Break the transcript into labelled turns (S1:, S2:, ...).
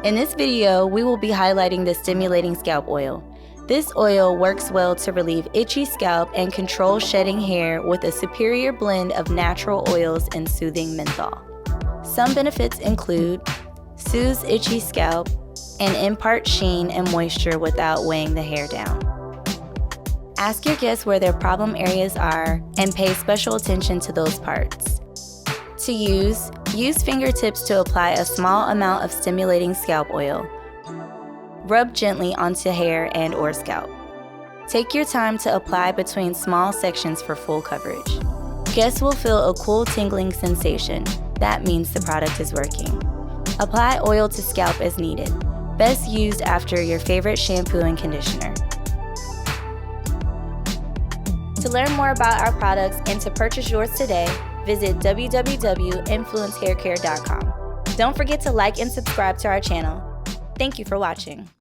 S1: In this video, we will be highlighting the Stimulating Scalp Oil. This oil works well to relieve itchy scalp and control shedding hair with a superior blend of natural oils and soothing menthol. Some benefits include soothes itchy scalp and impart sheen and moisture without weighing the hair down. Ask your guests where their problem areas are and pay special attention to those parts. To use fingertips to apply a small amount of stimulating scalp oil. Rub gently onto hair and/or scalp. Take your time to apply between small sections for full coverage. Guests will feel a cool tingling sensation. That means the product is working. Apply oil to scalp as needed. Best used after your favorite shampoo and conditioner. To learn more about our products and to purchase yours today, visit www.influencehaircare.com. Don't forget to like and subscribe to our channel. Thank you for watching.